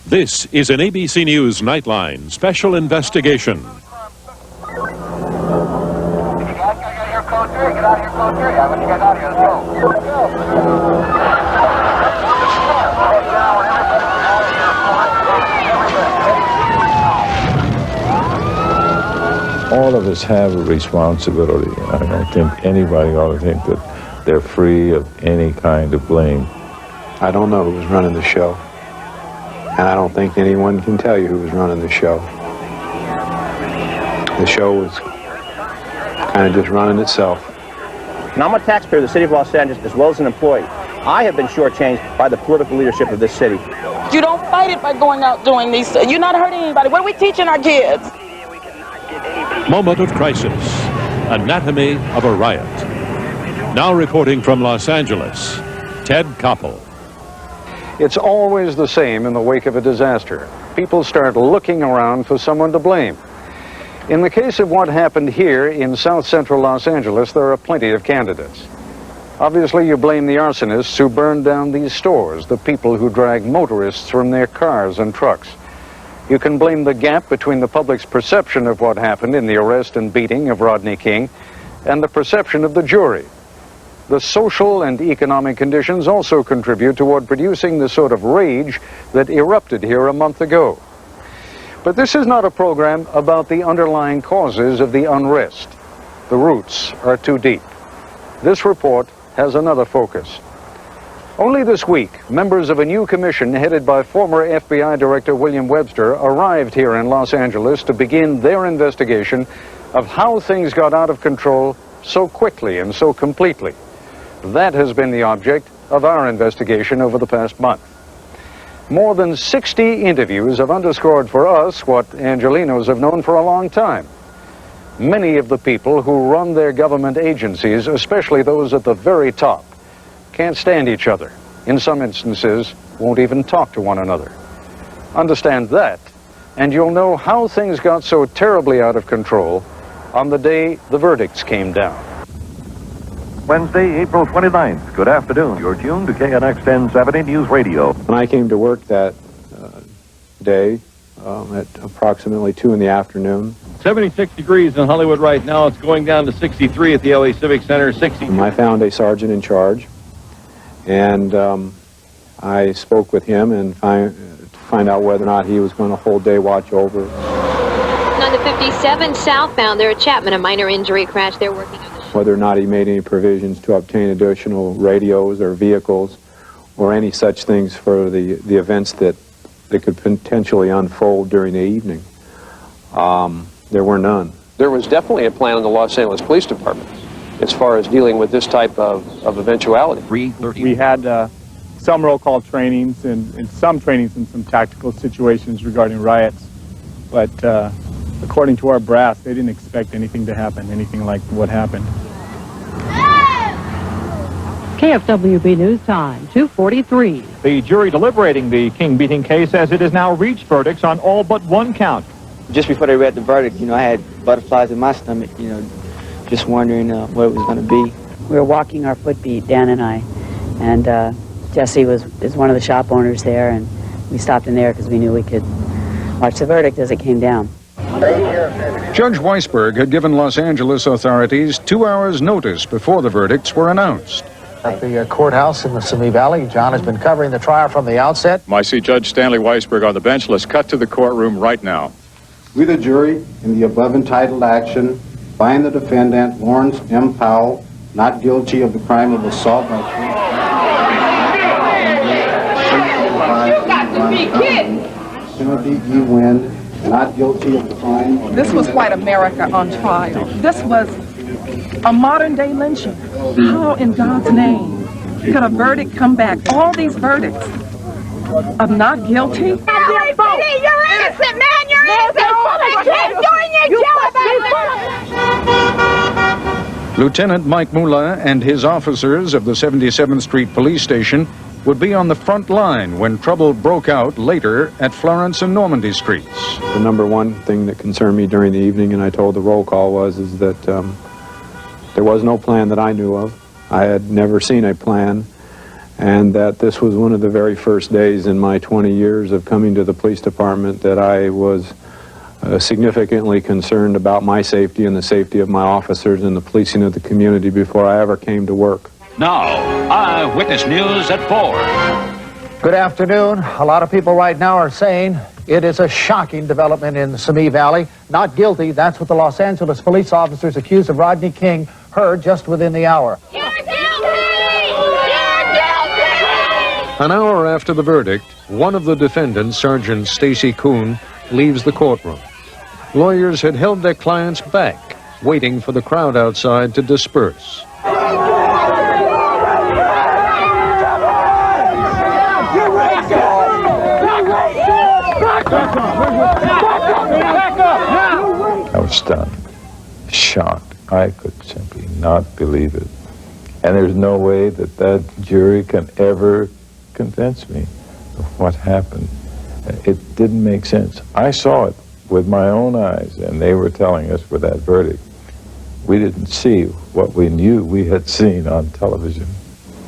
This is an ABC News Nightline special investigation. Get out here, code 3. Get out here, code 3. I want you guys out here. Let's go. All of us have a responsibility. I don't think anybody ought to think that they're free of any kind of blame. I don't know who was running the show. And I don't think anyone can tell you who was running the show. The show was kind of just running itself. And I'm a taxpayer of the city of Los Angeles as well as an employee. I have been shortchanged by the political leadership of this city. You don't fight it by going out doing these things. You're not hurting anybody. What are we teaching our kids? Moment of crisis. Anatomy of a riot. Now reporting from Los Angeles, Ted Koppel. It's always the same in the wake of a disaster. People start looking around for someone to blame. In the case of what happened here in South Central Los Angeles, there are plenty of candidates. Obviously, you blame the arsonists who burned down these stores, the people who dragged motorists from their cars and trucks. You can blame the gap between the public's perception of what happened in the arrest and beating of Rodney King and the perception of the jury. The social and economic conditions also contribute toward producing the sort of rage that erupted here a month ago. But this is not a program about the underlying causes of the unrest. The roots are too deep. This report has another focus. Only this week, members of a new commission headed by former FBI Director William Webster arrived here in Los Angeles to begin their investigation of how things got out of control so quickly and so completely. That has been the object of our investigation over the past month. More than 60 interviews have underscored for us what Angelenos have known for a long time. Many of the people who run their government agencies, especially those at the very top, can't stand each other. In some instances, won't even talk to one another. Understand that, and you'll know how things got so terribly out of control on the day the verdicts came down. Wednesday, April 29th. Good afternoon. You're tuned to KNX 1070 News Radio. When I came to work that day at approximately 2 in the afternoon, 76 degrees in Hollywood right now. It's going down to 63 at the LA Civic Center, 62. I found a sergeant in charge, and I spoke with him and find out whether or not he was going to hold day watch over. On the 57 southbound there at Chapman, a minor injury crash. They're working on whether or not he made any provisions to obtain additional radios or vehicles or any such things for the events that could potentially unfold during the evening. There were none. There was definitely a plan in the Los Angeles Police Department as far as dealing with this type of eventuality. We had some roll call trainings and some trainings in some tactical situations regarding riots, but according to our brass, they didn't expect anything to happen, anything like what happened. KFWB News Time, 2:43. The jury deliberating the King beating case says it has now reached verdicts on all but one count. Just before they read the verdict, I had butterflies in my stomach, just wondering what it was going to be. We were walking our footbeat, Dan and I, and Jesse is one of the shop owners there, and we stopped in there because we knew we could watch the verdict as it came down. Judge Weisberg had given Los Angeles authorities 2 hours' notice before the verdicts were announced. At the courthouse in the Simi Valley, John has been covering the trial from the outset. I see Judge Stanley Weisberg on the bench. Let's cut to the courtroom right now. We, the jury, in the above entitled action, find the defendant, Lawrence M. Powell, not guilty of the crime of assault by Timothy E. Wynn, not guilty of the crime. This was white America on trial. This was a modern-day lynching. How in God's name could a verdict come back? All these verdicts of not guilty? You're innocent, man! You're innocent! Keep doing your job! Lieutenant Mike Mula and his officers of the 77th Street Police Station would be on the front line when trouble broke out later at Florence and Normandy Streets. The number one thing that concerned me during the evening, and I told the roll call, is that there was no plan that I knew of. I had never seen a plan, and that this was one of the very first days in my 20 years of coming to the police department that I was significantly concerned about my safety and the safety of my officers and the policing of the community before I ever came to work. Now, Eyewitness News at 4. Good afternoon. A lot of people right now are saying it is a shocking development in the Simi Valley. Not guilty, that's what the Los Angeles police officers accused of Rodney King heard just within the hour. An hour after the verdict, one of the defendants, Sergeant Stacy Kuhn, leaves the courtroom. Lawyers had held their clients back, waiting for the crowd outside to disperse. I was stunned, shocked. I could simply not believe it. And there's no way that that jury can ever convince me of what happened. It didn't make sense. I saw it with my own eyes, and they were telling us with that verdict. We didn't see what we knew we had seen on television.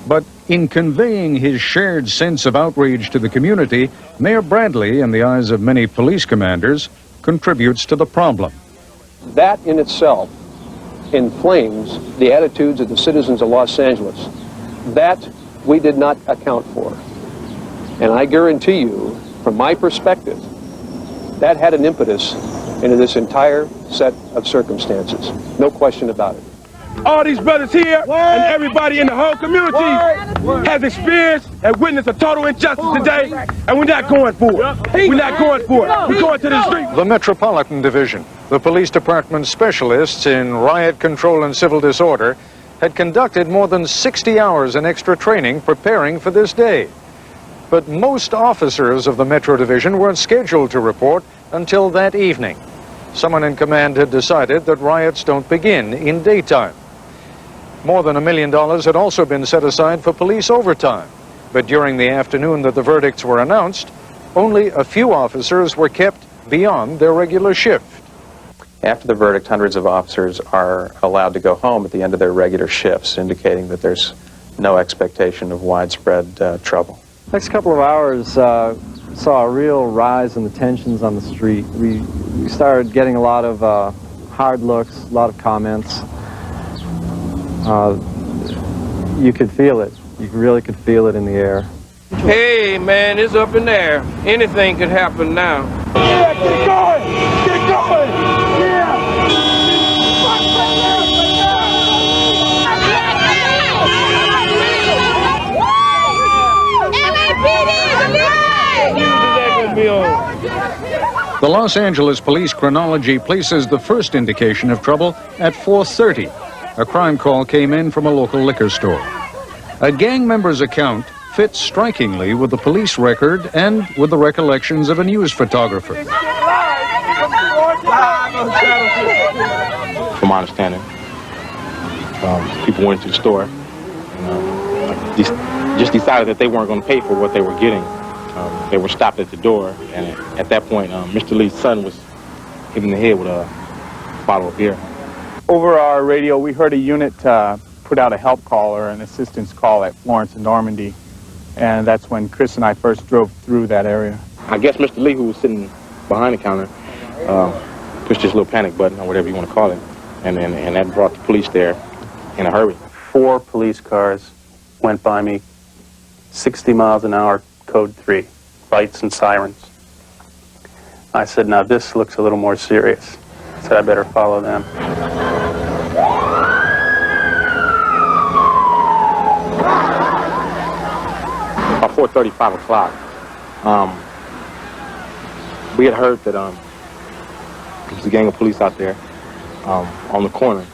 But in conveying his shared sense of outrage to the community, Mayor Bradley, in the eyes of many police commanders, contributes to the problem. That in itself inflames the attitudes of the citizens of Los Angeles. That we did not account for. And I guarantee you, from my perspective, that had an impetus into this entire set of circumstances. No question about it. All these brothers here and everybody in the whole community has experienced and witnessed a total injustice today, and we're not going for it. We're not going for it. We're going to the street. The Metropolitan Division, the police department's specialists in riot control and civil disorder, had conducted more than 60 hours in extra training preparing for this day. But most officers of the Metro Division weren't scheduled to report until that evening. Someone in command had decided that riots don't begin in daytime. More than $1 million had also been set aside for police overtime. But during the afternoon that the verdicts were announced, only a few officers were kept beyond their regular shift. After the verdict, hundreds of officers are allowed to go home at the end of their regular shifts, indicating that there's no expectation of widespread trouble. Next couple of hours saw a real rise in the tensions on the street. We started getting a lot of hard looks, a lot of comments. You could feel it. You really could feel it in the air. Hey, man, it's up in there. Anything could happen now. Yeah, get it going! Get it going! Yeah! The Los Angeles Police chronology places the first indication of trouble at 4:30. A crime call came in from a local liquor store. A gang member's account fits strikingly with the police record and with the recollections of a news photographer. From my understanding, people went to the store and just decided that they weren't going to pay for what they were getting. They were stopped at the door, and at that point, Mr. Lee's son was hit in the head with a bottle of beer. Over our radio, we heard a unit put out a help call or an assistance call at Florence and Normandy, and that's when Chris and I first drove through that area. I guess Mr. Lee, who was sitting behind the counter, pushed this little panic button, or whatever you want to call it, and that brought the police there in a hurry. 4 police cars went by me, 60 miles an hour, code 3, lights and sirens. I said, now this looks a little more serious. I said, I better follow them. About 4:30, 5 o'clock, we had heard that there was a gang of police out there on the corner.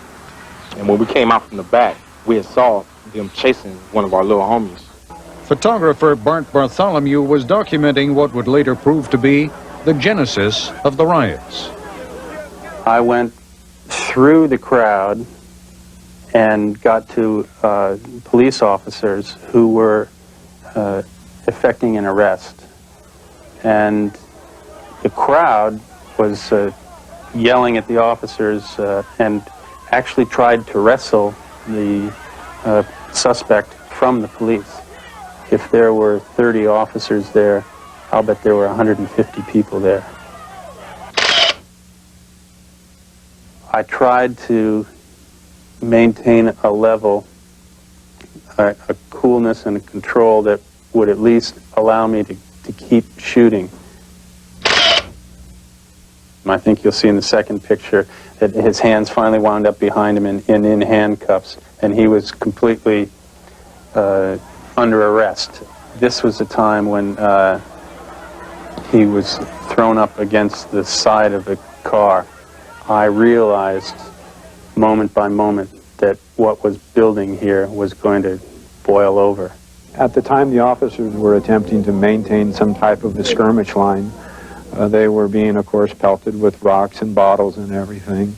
And when we came out from the back, we had saw them chasing one of our little homies. Photographer Bart Bartholomew was documenting what would later prove to be the genesis of the riots. I went through the crowd and got to police officers who were effecting an arrest. And the crowd was yelling at the officers and actually tried to wrestle the suspect from the police. if there were 30 officers there, I'll bet there were 150 people there. I tried to maintain a level, a coolness and a control that would at least allow me to keep shooting. I think you'll see in the second picture that his hands finally wound up behind him in handcuffs, and he was completely under arrest. This was a time when he was thrown up against the side of the car. I realized moment by moment that what was building here was going to boil over. At the time the officers were attempting to maintain some type of a skirmish line, they were being, of course, pelted with rocks and bottles and everything.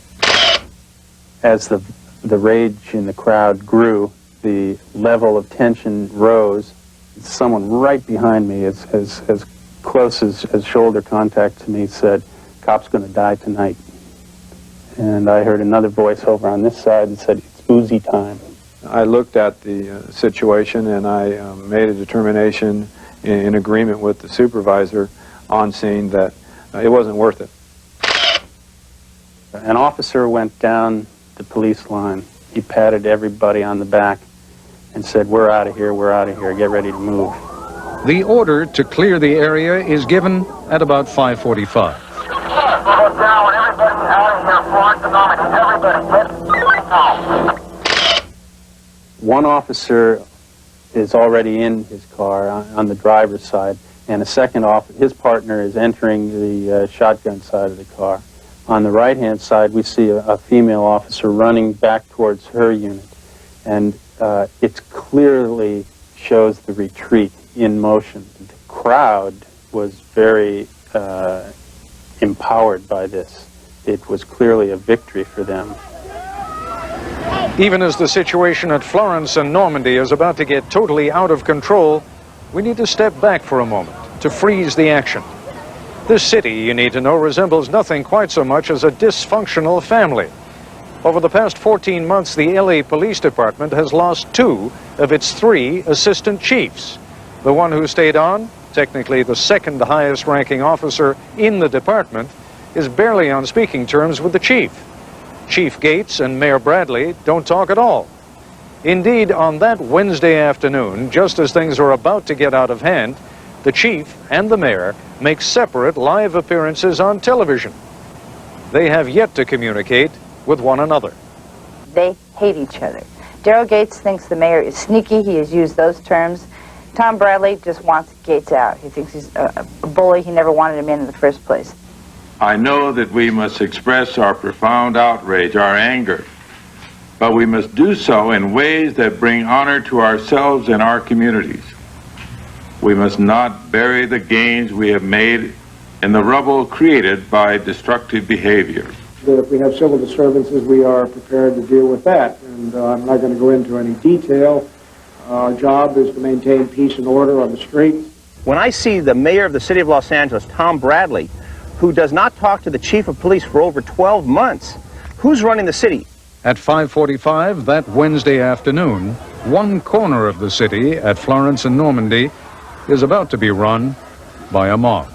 As the rage in the crowd grew, the level of tension rose. Someone right behind me, as close as shoulder contact to me, said, "Cop's going to die tonight." And I heard another voice over on this side that said, "It's Uzi time." I looked at the situation and I made a determination in agreement with the supervisor on scene that it wasn't worth it. An officer went down the police line. He patted everybody on the back and said, "We're out of here, we're out of here, get ready to move." The order to clear the area is given at about 5:45. One officer is already in his car on the driver's side, and a second his partner is entering the shotgun side of the car. On the right-hand side, we see a female officer running back towards her unit, and it clearly shows the retreat in motion. The crowd was very empowered by this. It was clearly a victory for them. Even as the situation at Florence and Normandy is about to get totally out of control, we need to step back for a moment to freeze the action. This city, you need to know, resembles nothing quite so much as a dysfunctional family. Over the past 14 months, the LA Police Department has lost 2 of its 3 assistant chiefs. The one who stayed on, technically the second highest ranking officer in the department, is barely on speaking terms with the chief. Chief Gates and Mayor Bradley don't talk at all. Indeed, on that Wednesday afternoon, just as things are about to get out of hand, the chief and the mayor make separate live appearances on television. They have yet to communicate with one another. They hate each other. Daryl Gates thinks the mayor is sneaky. He has used those terms. Tom Bradley just wants Gates out. He thinks he's a bully. He never wanted him in the first place. I know that we must express our profound outrage, our anger, but we must do so in ways that bring honor to ourselves and our communities. We must not bury the gains we have made in the rubble created by destructive behavior. That if we have civil disturbances, we are prepared to deal with that. And I'm not going to go into any detail. Our job is to maintain peace and order on the streets. When I see the mayor of the city of Los Angeles, Tom Bradley, who does not talk to the chief of police for over 12 months, who's running the city? At 5:45 that Wednesday afternoon, one corner of the city at Florence and Normandy is about to be run by a mob.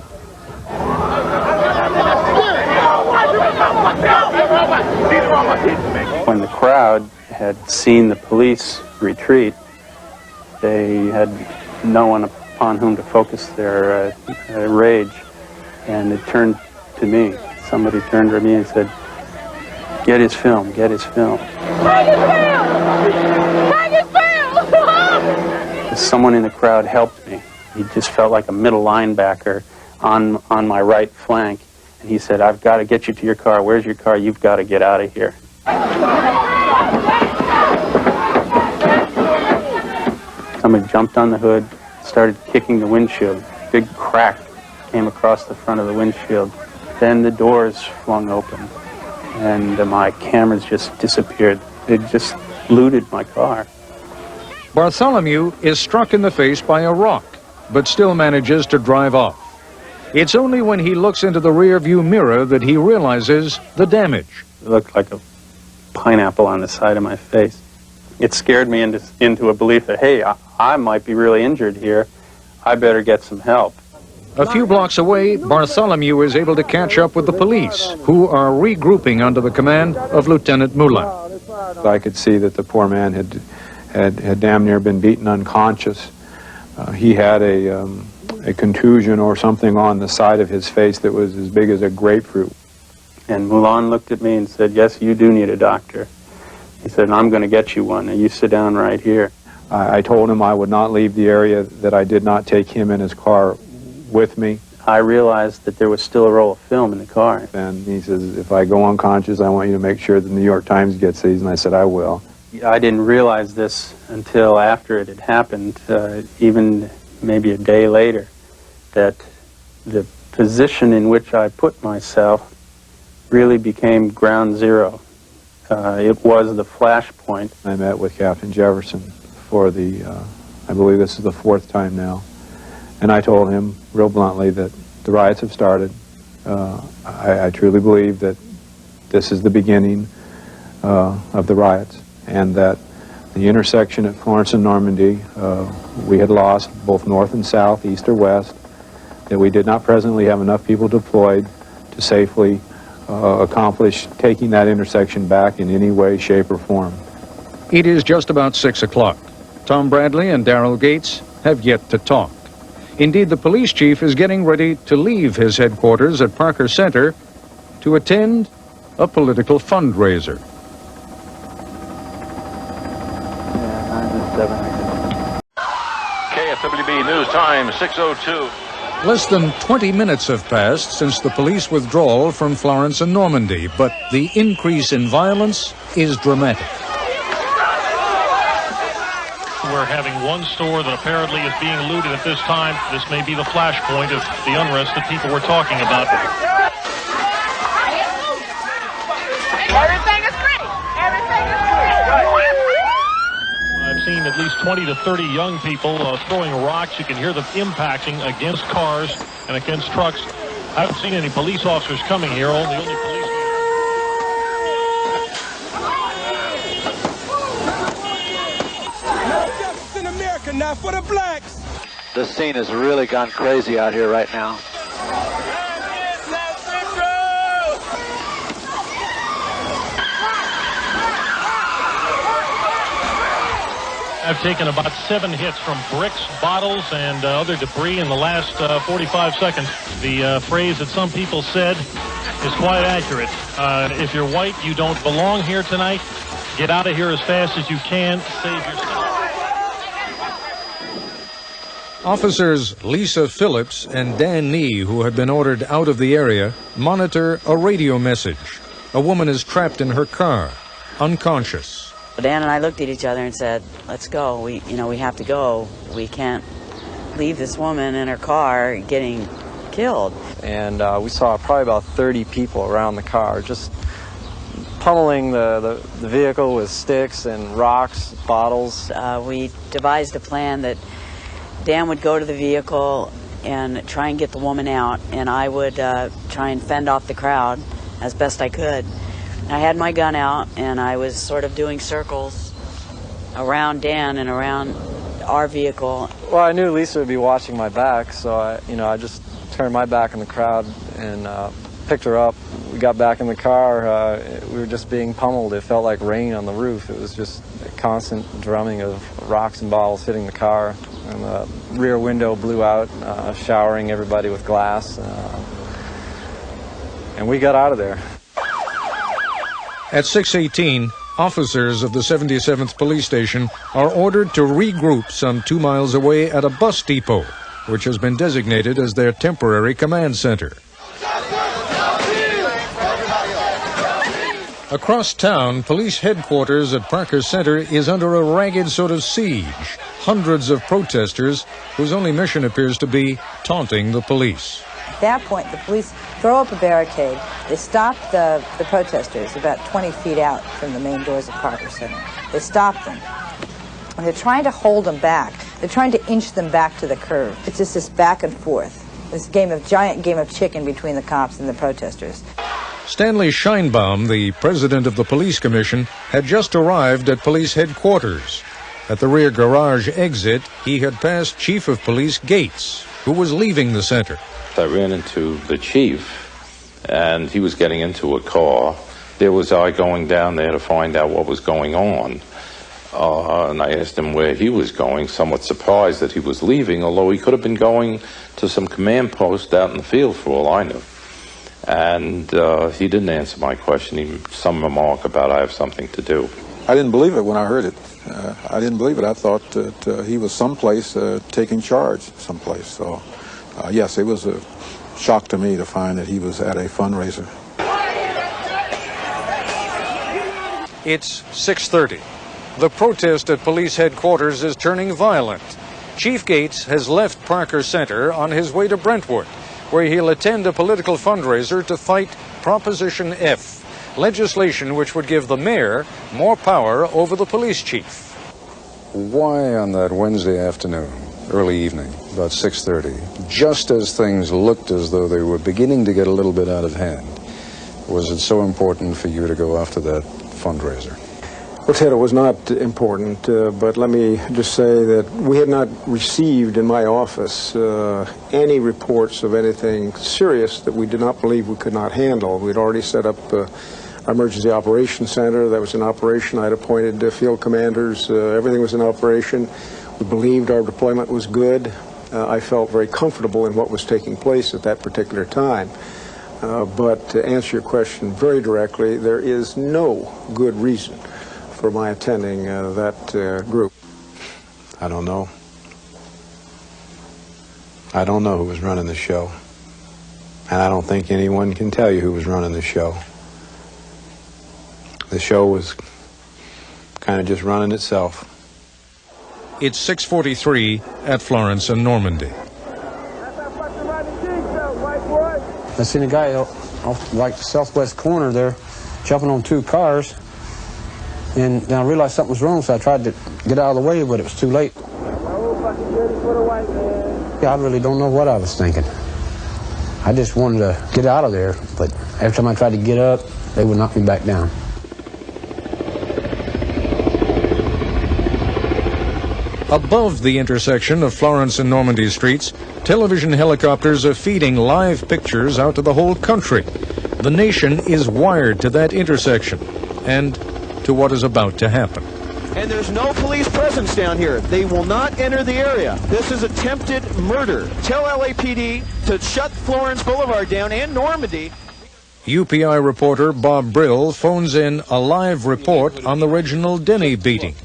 When the crowd had seen the police retreat, they had no one upon whom to focus their rage, and it turned to me. Somebody turned to me and said, "Get his film, get his film." Take his film! Take his film! Someone in the crowd helped me. He just felt like a middle linebacker on my right flank. And he said, "I've got to get you to your car. Where's your car? You've got to get out of here." Somebody jumped on the hood, started kicking the windshield. Big crack came across the front of the windshield. Then the doors flung open, and my cameras just disappeared. They just looted my car. Bartholomew is struck in the face by a rock, but still manages to drive off. It's only when he looks into the rear-view mirror that he realizes the damage. It looked like a pineapple on the side of my face. it scared me into a belief that, hey, I might be really injured here. I better get some help. A few blocks away, Bartholomew is able to catch up with the police, who are regrouping under the command of Lieutenant Moulin. I could see that the poor man had damn near been beaten unconscious. He had a contusion or something on the side of his face that was as big as a grapefruit. And Moulin looked at me and said, yes, you do need a doctor. He said, I'm going to get you one, and you sit down right here. I told him I would not leave the area, that I did not take him in his car with me. I realized that there was still a roll of film in the car. And he says, if I go unconscious, I want you to make sure the New York Times gets these. And I said, I will. I didn't realize this until after it had happened, even maybe a day later, that the position in which I put myself really became ground zero. It was the flash point. I met with Captain Jefferson for the, I believe this is the 4th time now. And I told him real bluntly that the riots have started. I truly believe that this is the beginning of the riots, and that the intersection at Florence and Normandy, we had lost both north and south, east or west, that we did not presently have enough people deployed to safely accomplish taking that intersection back in any way, shape, or form. It is just about 6 o'clock. Tom Bradley and Daryl Gates have yet to talk. Indeed, the police chief is getting ready to leave his headquarters at Parker Center to attend a political fundraiser. KFWB News Time, 6:02. Less than 20 minutes have passed since the police withdrawal from Florence and Normandy, but the increase in violence is dramatic. We're having one store that apparently is being looted at this time. This may be the flashpoint of the unrest that people were talking about. Everything is great. Everything is great. I've seen at least 20 to 30 young people throwing rocks. You can hear them impacting against cars and against trucks. I haven't seen any police officers coming here, only police. In America, not for the blacks. This scene has really gone crazy out here right now. I've taken about 7 hits from bricks, bottles, and other debris in the last 45 seconds. The phrase that some people said is quite accurate. If you're white, you don't belong here tonight. Get out of here as fast as you can. Save yourself. Officers Lisa Phillips and Dan Nee, who had been ordered out of the area, monitor a radio message. A woman is trapped in her car, unconscious. Dan and I looked at each other and said, let's go. We have to go. We can't leave this woman in her car getting killed. And we saw probably about 30 people around the car, just pummeling the vehicle with sticks and rocks, bottles. We devised a plan that Dan would go to the vehicle and try and get the woman out, and I would try and fend off the crowd as best I could. I had my gun out, and I was sort of doing circles around Dan and around our vehicle. Well, I knew Lisa would be watching my back, so I just turned my back in the crowd and picked her up. We got back in the car. We were just being pummeled. It felt like rain on the roof. It was just a constant drumming of rocks and bottles hitting the car. And the rear window blew out, showering everybody with glass. And we got out of there. At 6:18, officers of the 77th Police Station are ordered to regroup some 2 miles away at a bus depot, which has been designated as their temporary command center. Across town, police headquarters at Parker Center is under a ragged sort of siege. Hundreds of protesters whose only mission appears to be taunting the police. At that point, the police throw up a barricade. They stop the protesters about 20 feet out from the main doors of Parker Center. They stop them. And they're trying to hold them back. They're trying to inch them back to the curb. It's just this back and forth. This giant game of chicken between the cops and the protesters. Stanley Scheinbaum, the president of the police commission, had just arrived at police headquarters. At the rear garage exit, he had passed Chief of Police Gates, who was leaving the center. I ran into the chief, and he was getting into a car. There was I going down there to find out what was going on. And I asked him where he was going, somewhat surprised that he was leaving, although he could have been going to some command post out in the field for all I knew. And he didn't answer my question. He made some remark about I have something to do. I didn't believe it when I heard it. I didn't believe it. I thought that he was someplace taking charge someplace. So, yes, it was a shock to me to find that he was at a fundraiser. It's 6:30. The protest at police headquarters is turning violent. Chief Gates has left Parker Center on his way to Brentwood, where he'll attend a political fundraiser to fight Proposition F, legislation which would give the mayor more power over the police chief. Why on that Wednesday afternoon, early evening, about 6:30, just as things looked as though they were beginning to get a little bit out of hand, was it so important for you to go after that fundraiser? Well, Ted, it was not important, but let me just say that we had not received in my office any reports of anything serious that we did not believe we could not handle. We'd already set up our emergency operations center. That was in operation. I'd appointed field commanders. Everything was in operation. We believed our deployment was good. I felt very comfortable in what was taking place at that particular time. But to answer your question very directly, there is no good reason for my attending that group. I don't know. I don't know who was running the show. And I don't think anyone can tell you who was running the show. The show was kind of just running itself. It's 6:43 at Florence and Normandy. I seen a guy off like the southwest corner there jumping on two cars, and then I realized something was wrong, so I tried to get out of the way, but it was too late. Yeah, I really don't know what I was thinking. I just wanted to get out of there, but every time I tried to get up, they would knock me back down. Above the intersection of Florence and Normandy streets, television helicopters are feeding live pictures out to the whole country. The nation is wired to that intersection and to what is about to happen. And there's no police presence down here. They will not enter the area. This is attempted murder. Tell LAPD to shut Florence Boulevard down and Normandy. UPI reporter Bob Brill phones in a live report on the Reginald Denny beating.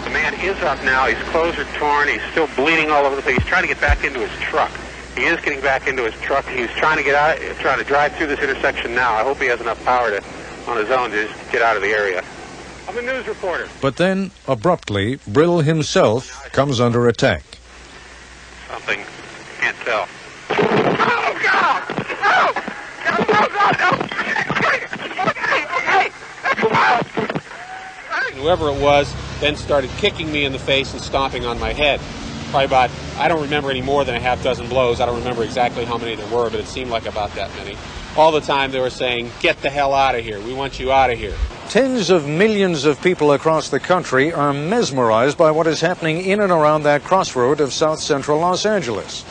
The man is up now. His clothes are torn. He's still bleeding all over the place. He's trying to get back into his truck. He is getting back into his truck. He's trying to get out, trying to drive through this intersection now. I hope he has enough power to, on his own, to just get out of the area. I'm a news reporter. But then, abruptly, Brill himself comes under attack. Something. Can't tell. Oh, God! No! No, God, no! Whoever it was then started kicking me in the face and stomping on my head. Probably about, I don't remember any more than a half dozen blows. I don't remember exactly how many there were, but it seemed like about that many. All the time they were saying, get the hell out of here. We want you out of here. Tens of millions of people across the country are mesmerized by what is happening in and around that crossroad of South Central Los Angeles.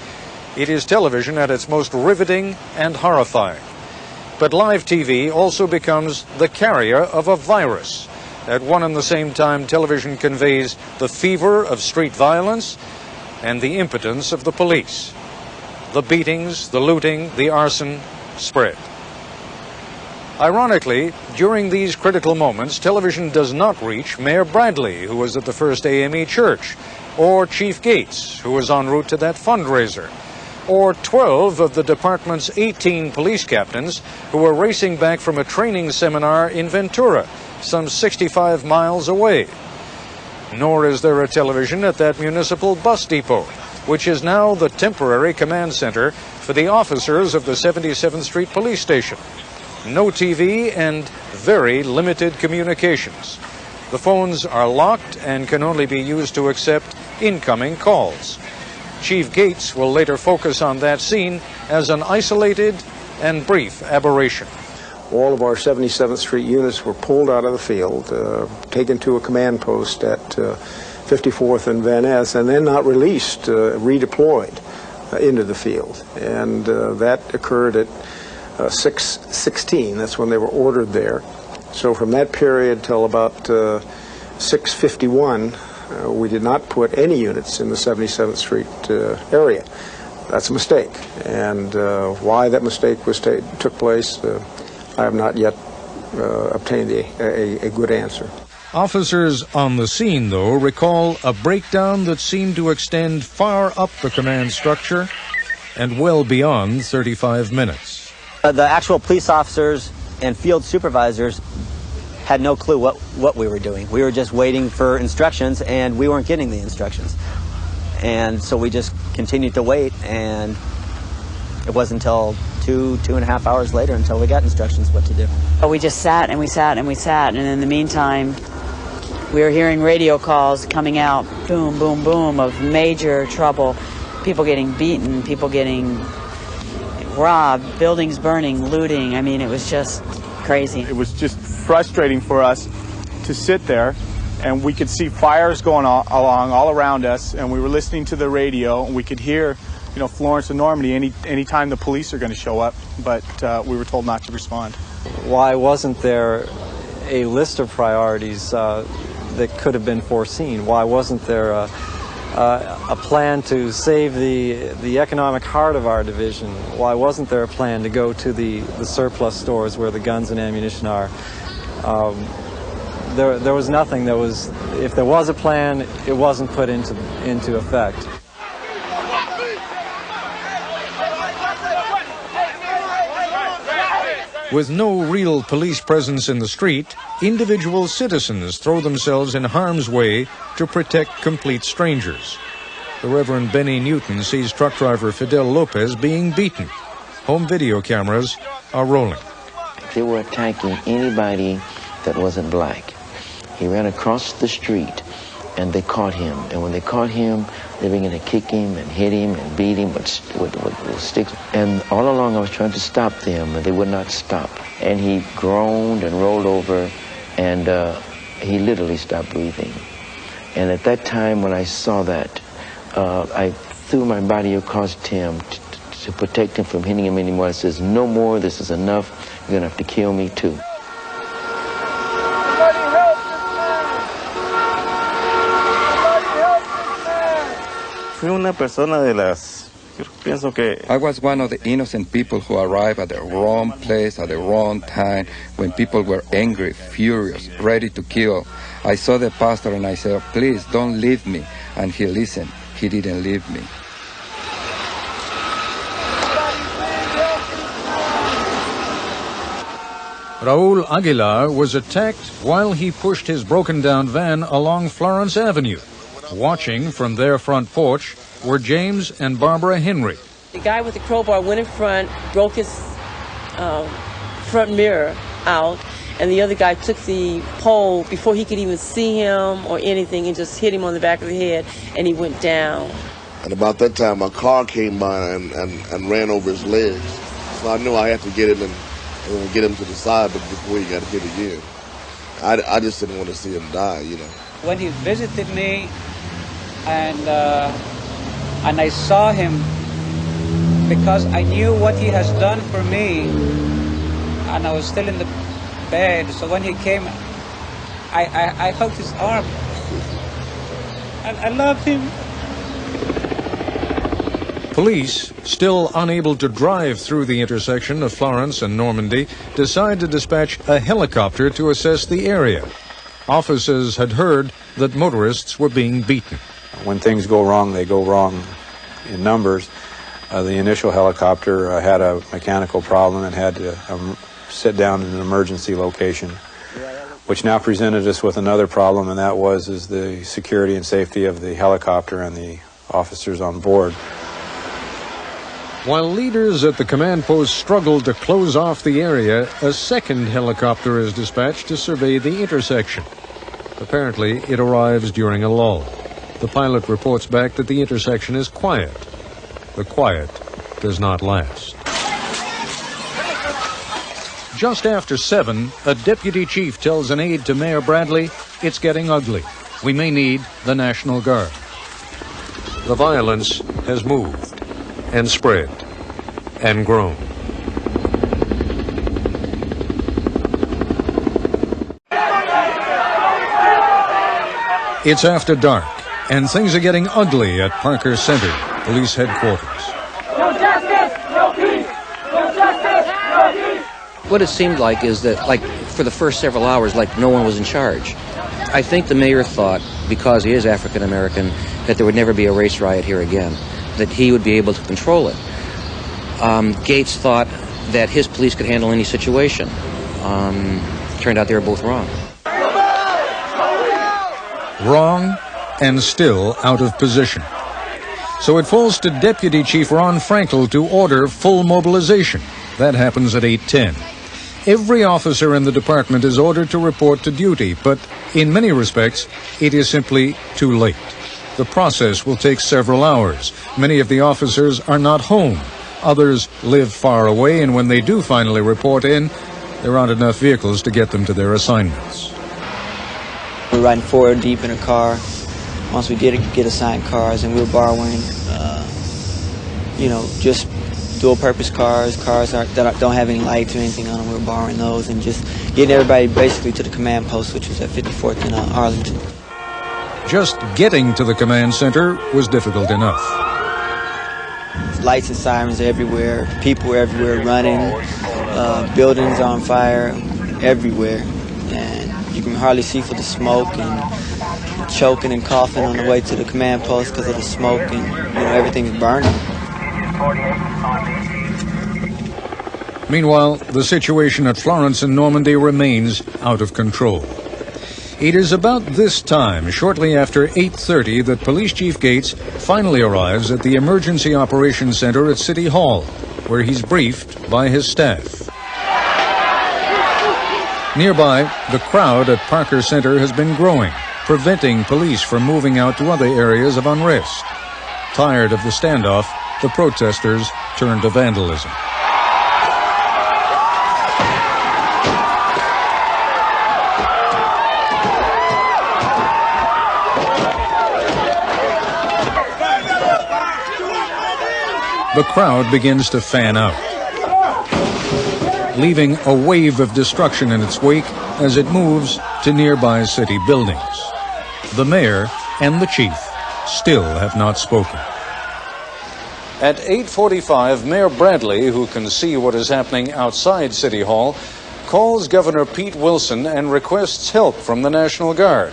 It is television at its most riveting and horrifying. But live TV also becomes the carrier of a virus. At one and the same time, television conveys the fever of street violence and the impotence of the police. The beatings, the looting, the arson spread. Ironically, during these critical moments, television does not reach Mayor Bradley, who was at the First AME Church, or Chief Gates, who was en route to that fundraiser, or 12 of the department's 18 police captains who were racing back from a training seminar in Ventura, some 65 miles away. Nor is there a television at that municipal bus depot, which is now the temporary command center for the officers of the 77th Street Police Station. No TV and very limited communications. The phones are locked and can only be used to accept incoming calls. Chief Gates will later focus on that scene as an isolated and brief aberration. all of our 77th Street units were pulled out of the field, taken to a command post at 54th and Van Ness, and then not released, redeployed into the field. And that occurred at 6:16. That's when they were ordered there. So from that period till about 6:51, we did not put any units in the 77th Street area. That's a mistake. And why that mistake took place, I have not yet obtained a good answer. Officers on the scene, though, recall a breakdown that seemed to extend far up the command structure and well beyond 35 minutes. The actual police officers and field supervisors had no clue what we were doing. We were just waiting for instructions, and we weren't getting the instructions. And so we just continued to wait, and it wasn't until two and a half hours later until we got instructions what to do. We just sat and we sat and we sat, and in the meantime, we were hearing radio calls coming out, boom, boom, boom, of major trouble. People getting beaten, people getting robbed, buildings burning, looting. I mean, it was just crazy. It was just frustrating for us to sit there, and we could see fires going along all around us, and we were listening to the radio, and we could hear, you know, Florence and Normandy any time the police are going to show up, but we were told not to respond. Why wasn't there a list of priorities that could have been foreseen? Why wasn't there a plan to save the economic heart of our division? Why wasn't there a plan to go to the surplus stores where the guns and ammunition are? There was nothing. If there was a plan, it wasn't put into effect. With no real police presence in the street, individual citizens throw themselves in harm's way to protect complete strangers. The Reverend Benny Newton sees truck driver Fidel Lopez being beaten. Home video cameras are rolling. They were attacking anybody that wasn't black. He ran across the street, and they caught him. And when they caught him, they began to kick him and hit him and beat him with sticks. And all along I was trying to stop them, and they would not stop. And he groaned and rolled over, and he literally stopped breathing. And at that time when I saw that, I threw my body across him to protect him from hitting him anymore. I says, no more, this is enough. You're going to have to kill me too. I was one of the innocent people who arrived at the wrong place at the wrong time when people were angry, furious, ready to kill. I saw the pastor and I said, please don't leave me. And he listened. He didn't leave me. Raul Aguilar was attacked while he pushed his broken-down van along Florence Avenue. Watching from their front porch were James and Barbara Henry. The guy with the crowbar went in front, broke his front mirror out, and the other guy took the pole before he could even see him or anything and just hit him on the back of the head, and he went down. And about that time, a car came by and ran over his legs. So I knew I had to get him and get him to the side before he got hit again. I just didn't want to see him die, you know. When he visited me, and I saw him, because I knew what he has done for me, and I was still in the bed. So when he came, I hugged his arm, and I loved him. Police, still unable to drive through the intersection of Florence and Normandy, decide to dispatch a helicopter to assess the area. Officers had heard that motorists were being beaten. When things go wrong, they go wrong in numbers. The initial helicopter had a mechanical problem and had to sit down in an emergency location, which now presented us with another problem, and that was the security and safety of the helicopter and the officers on board. While leaders at the command post struggle to close off the area, a second helicopter is dispatched to survey the intersection. Apparently, it arrives during a lull. The pilot reports back that the intersection is quiet. The quiet does not last. Just after 7, a deputy chief tells an aide to Mayor Bradley, it's getting ugly. We may need the National Guard. The violence has moved and spread and grown. It's after dark, and things are getting ugly at Parker Center, police headquarters. No justice, no peace. No justice, no peace. What it seemed like is that, like, for the first several hours, like no one was in charge. I think the mayor thought, because he is African American, that there would never be a race riot here again, that he would be able to control it. Gates thought that his police could handle any situation. Turned out they were both wrong. Wrong and still out of position. So it falls to Deputy Chief Ron Frankel to order full mobilization. That happens at 8:10. Every officer in the department is ordered to report to duty, but in many respects, it is simply too late. The process will take several hours. Many of the officers are not home. Others live far away, and when they do finally report in, there aren't enough vehicles to get them to their assignments. We're riding 4 deep in a car. Once we get assigned cars, and we're borrowing, just dual-purpose cars that don't have any lights or anything on them. We're borrowing those and just getting everybody basically to the command post, which was at 54th and Arlington. Just getting to the command center was difficult enough. Lights and sirens everywhere. People everywhere running. Buildings on fire everywhere. And you can hardly see for the smoke, and choking and coughing on the way to the command post because of the smoke, and everything is burning. Meanwhile, the situation at Florence and Normandy remains out of control. It is about this time, shortly after 8:30, that Police Chief Gates finally arrives at the Emergency Operations Center at City Hall, where he's briefed by his staff. Nearby, the crowd at Parker Center has been growing, preventing police from moving out to other areas of unrest. Tired of the standoff, the protesters turned to vandalism. The crowd begins to fan out, leaving a wave of destruction in its wake as it moves to nearby city buildings. The mayor and the chief still have not spoken. At 8:45, Mayor Bradley, who can see what is happening outside City Hall, calls Governor Pete Wilson and requests help from the National Guard.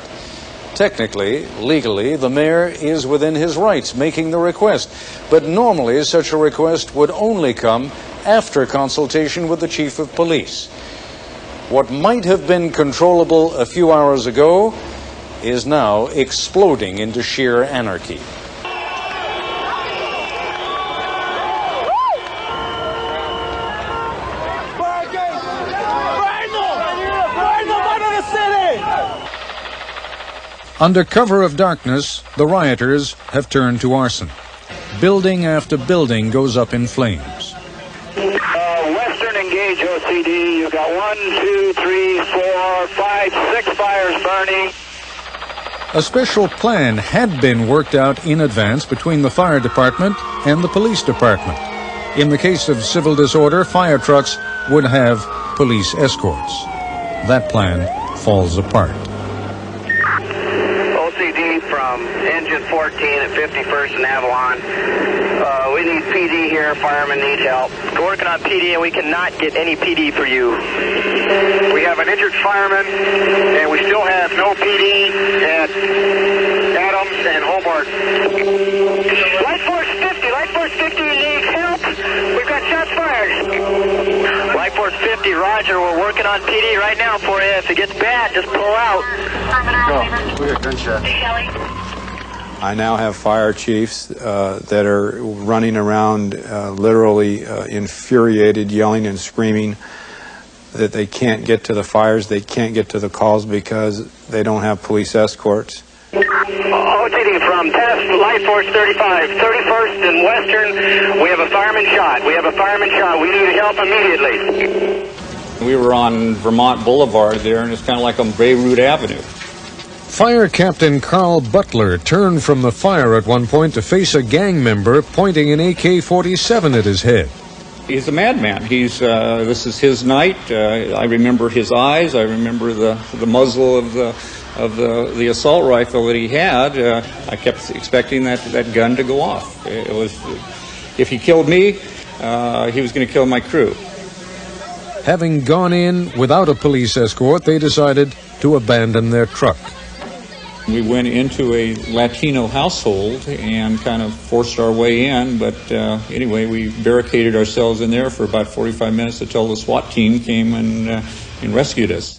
Technically, legally, the mayor is within his rights making the request, but normally such a request would only come after consultation with the chief of police. What might have been controllable a few hours ago is now exploding into sheer anarchy. Under cover of darkness, the rioters have turned to arson. Building after building goes up in flames. Western engage OCD. You've got 1, 2, 3, 4, 5, 6 fires burning. A special plan had been worked out in advance between the fire department and the police department. In the case of civil disorder, fire trucks would have police escorts. That plan falls apart. OCD from engine 14 at 51st and Avalon. We need PD here. Firemen need help. We're working on PD, and we cannot get any PD for you. We have an injured fireman, and we still have no PD at Adams and Hobart. Light Force 50. Light Force 50 needs help. We've got shots fired. Light Force 50, roger. We're working on PD right now for you. If it gets bad, just pull out. Oh, we got gunshot. I now have fire chiefs that are running around literally infuriated, yelling and screaming that they can't get to the fires, they can't get to the calls because they don't have police escorts. OTD from Test, Light Force 35, 31st and Western. We have a fireman shot. We need help immediately. We were on Vermont Boulevard there, and it's kind of like on Beirut Avenue. Fire Captain Carl Butler turned from the fire at one point to face a gang member pointing an AK-47 at his head. He's a madman. This is his night. I remember his eyes. I remember the muzzle of the assault rifle that he had. I kept expecting that gun to go off. It was, if he killed me, he was going to kill my crew. Having gone in without a police escort, they decided to abandon their truck. We went into a Latino household and kind of forced our way in, but anyway, we barricaded ourselves in there for about 45 minutes until the SWAT team came and rescued us.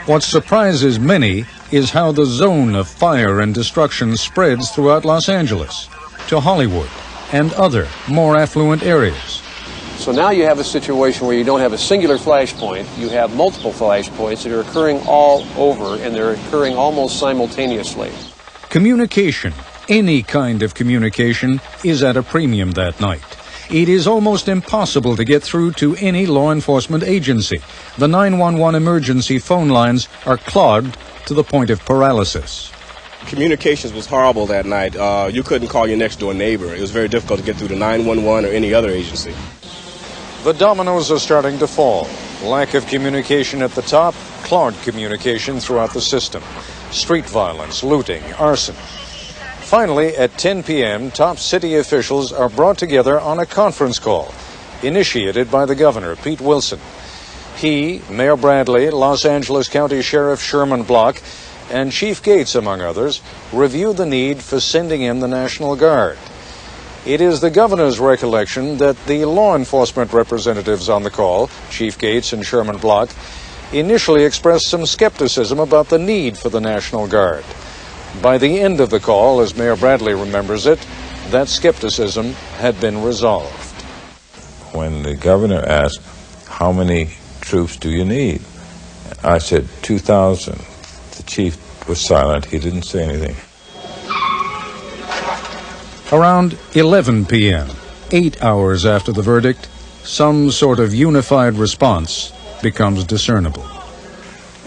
What surprises many is how the zone of fire and destruction spreads throughout Los Angeles, to Hollywood and other more affluent areas. So now you have a situation where you don't have a singular flashpoint, you have multiple flashpoints that are occurring all over, and they're occurring almost simultaneously. Communication, any kind of communication, is at a premium that night. It is almost impossible to get through to any law enforcement agency. The 911 emergency phone lines are clogged to the point of paralysis. Communications was horrible that night. You couldn't call your next door neighbor. It was very difficult to get through to 911 or any other agency. The dominoes are starting to fall. Lack of communication at the top, clogged communication throughout the system. Street violence, looting, arson. Finally, at 10 p.m., top city officials are brought together on a conference call, initiated by the governor, Pete Wilson. He, Mayor Bradley, Los Angeles County Sheriff Sherman Block, and Chief Gates, among others, reviewed the need for sending in the National Guard. It is the governor's recollection that the law enforcement representatives on the call, Chief Gates and Sherman Block, initially expressed some skepticism about the need for the National Guard. By the end of the call, as Mayor Bradley remembers it, that skepticism had been resolved. When the governor asked, how many troops do you need? I said 2,000. The chief was silent. He didn't say anything. Around 11 p.m., 8 hours after the verdict, some sort of unified response becomes discernible.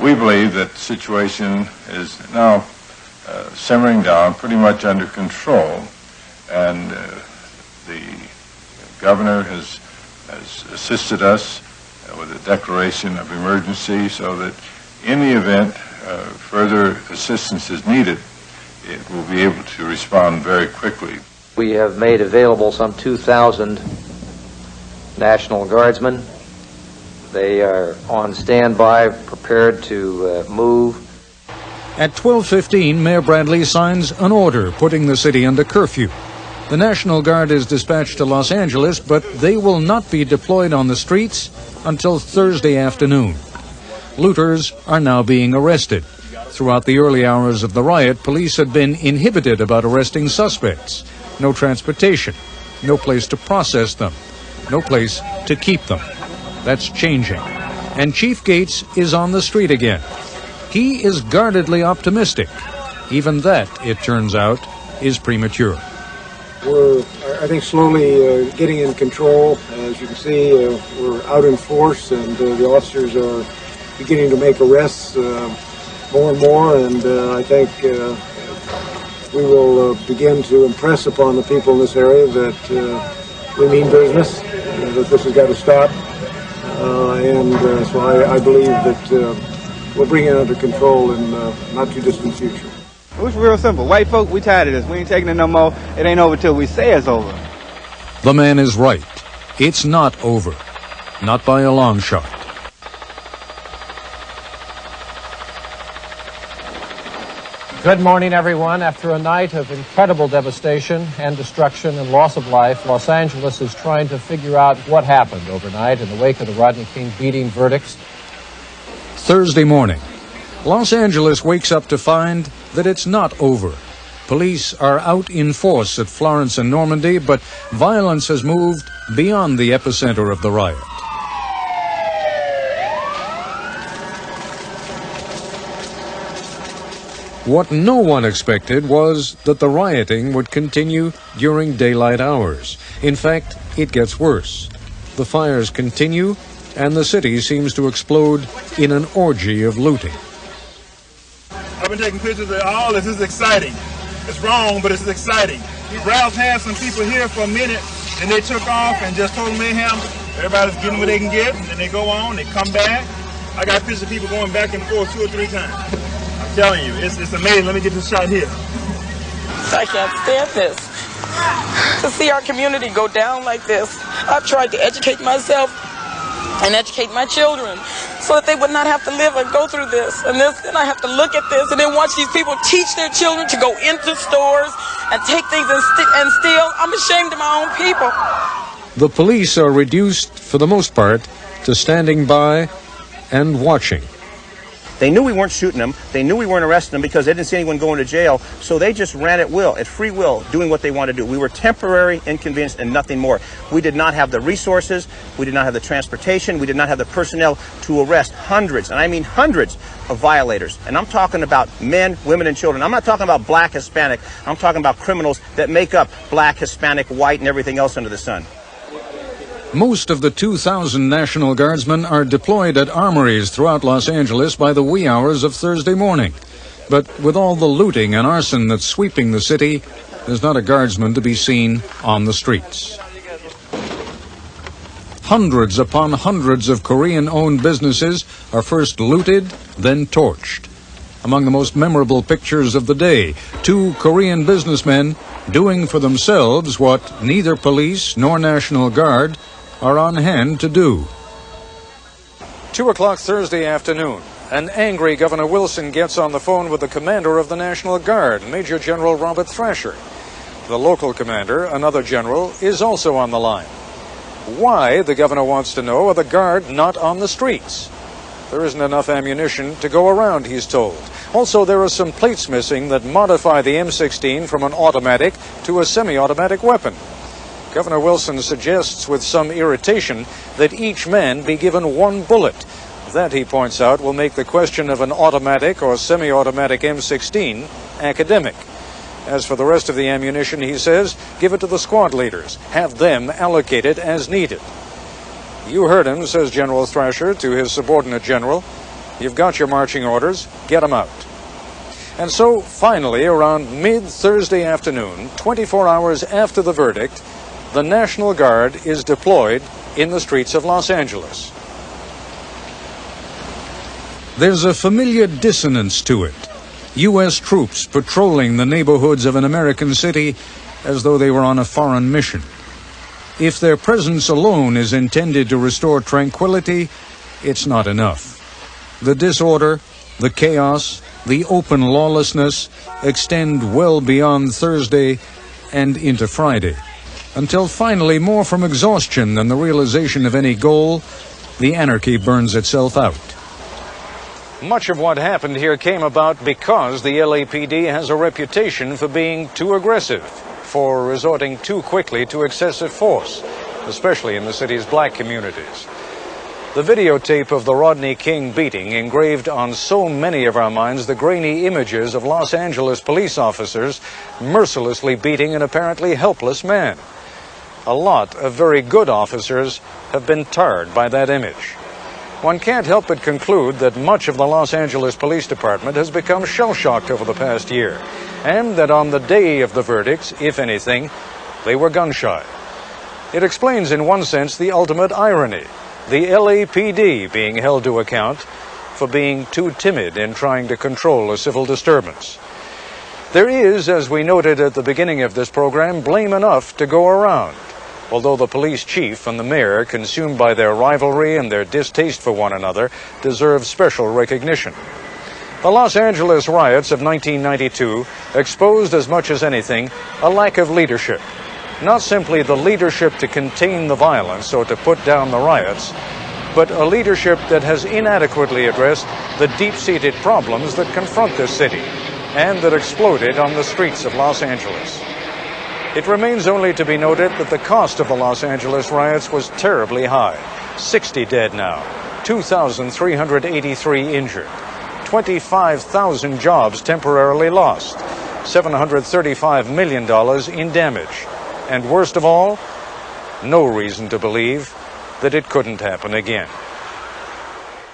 We believe that the situation is now simmering down, pretty much under control, and the governor has assisted us with a declaration of emergency so that in the event further assistance is needed, it will be able to respond very quickly. We have made available some 2,000 National Guardsmen. They are on standby, prepared to move. At 12:15, Mayor Bradley signs an order putting the city under curfew. The National Guard is dispatched to Los Angeles, but they will not be deployed on the streets until Thursday afternoon. Looters are now being arrested. Throughout the early hours of the riot, police had been inhibited about arresting suspects. No transportation, no place to process them, no place to keep them. That's changing. And Chief Gates is on the street again. He is guardedly optimistic. Even that, it turns out, is premature. We're, I think, slowly getting in control. As you can see, we're out in force, and the officers are beginning to make arrests more and more, and I think we will begin to impress upon the people in this area that we mean business, that this has got to stop, and so I believe that we'll bring it under control in not too distant future. It was real simple. White folk, we tired of this. We ain't taking it no more. It ain't over till we say it's over. The man is right. It's not over. Not by a long shot. Good morning, everyone. After a night of incredible devastation and destruction and loss of life, Los Angeles is trying to figure out what happened overnight in the wake of the Rodney King beating verdicts. Thursday morning, Los Angeles wakes up to find that it's not over. Police are out in force at Florence and Normandy, but violence has moved beyond the epicenter of the riot. What no one expected was that the rioting would continue during daylight hours. In fact, it gets worse. The fires continue and the city seems to explode in an orgy of looting. I've been taking pictures of all this. This is exciting. It's wrong, but it's exciting. Ralph had some people here for a minute, and they took off and just total mayhem. Everybody's getting what they can get, and then they go on, they come back. I got pictures of people going back and forth 2 or 3 times. I'm telling you, it's amazing. Let me get this shot here. I can't stand this. To see our community go down like this. I've tried to educate myself and educate my children so that they would not have to live and go through this. And then I have to look at this and then watch these people teach their children to go into stores and take things and steal. I'm ashamed of my own people. The police are reduced, for the most part, to standing by and watching. They knew we weren't shooting them. They knew we weren't arresting them because they didn't see anyone going to jail. So they just ran at will, at free will, doing what they wanted to do. We were temporary inconvenienced and nothing more. We did not have the resources. We did not have the transportation. We did not have the personnel to arrest hundreds, and I mean hundreds, of violators. And I'm talking about men, women, and children. I'm not talking about black, Hispanic. I'm talking about criminals that make up black, Hispanic, white, and everything else under the sun. Most of the 2,000 National Guardsmen are deployed at armories throughout Los Angeles by the wee hours of Thursday morning. But with all the looting and arson that's sweeping the city, there's not a guardsman to be seen on the streets. Hundreds upon hundreds of Korean-owned businesses are first looted, then torched. Among the most memorable pictures of the day, 2 Korean businessmen doing for themselves what neither police nor National Guard are on hand to do. 2 o'clock Thursday afternoon. An angry Governor Wilson gets on the phone with the commander of the National Guard, Major General Robert Thrasher. The local commander, another general, is also on the line. Why, the governor wants to know, are the Guard not on the streets? There isn't enough ammunition to go around, he's told. Also, there are some plates missing that modify the M16 from an automatic to a semi-automatic weapon. Governor Wilson suggests with some irritation that each man be given 1 bullet. That, he points out, will make the question of an automatic or semi-automatic M16 academic. As for the rest of the ammunition, he says, give it to the squad leaders. Have them allocate it as needed. You heard him, says General Thrasher to his subordinate general. You've got your marching orders. Get them out. And so, finally, around mid-Thursday afternoon, 24 hours after the verdict, the National Guard is deployed in the streets of Los Angeles. There's a familiar dissonance to it. U.S. troops patrolling the neighborhoods of an American city as though they were on a foreign mission. If their presence alone is intended to restore tranquility, it's not enough. The disorder, the chaos, the open lawlessness extend well beyond Thursday and into Friday, until finally, more from exhaustion than the realization of any goal, the anarchy burns itself out. Much of what happened here came about because the LAPD has a reputation for being too aggressive, for resorting too quickly to excessive force, especially in the city's black communities. The videotape of the Rodney King beating engraved on so many of our minds the grainy images of Los Angeles police officers mercilessly beating an apparently helpless man. A lot of very good officers have been tarred by that image. One can't help but conclude that much of the Los Angeles Police Department has become shell-shocked over the past year, and that on the day of the verdicts, if anything, they were gun-shy. It explains in one sense the ultimate irony, the LAPD being held to account for being too timid in trying to control a civil disturbance. There is, as we noted at the beginning of this program, blame enough to go around, although the police chief and the mayor, consumed by their rivalry and their distaste for one another, deserve special recognition. The Los Angeles riots of 1992 exposed as much as anything a lack of leadership. Not simply the leadership to contain the violence or to put down the riots, but a leadership that has inadequately addressed the deep-seated problems that confront this city and that exploded on the streets of Los Angeles. It remains only to be noted that the cost of the Los Angeles riots was terribly high. 60 dead now, 2,383 injured, 25,000 jobs temporarily lost, $735 million in damage. And worst of all, no reason to believe that it couldn't happen again.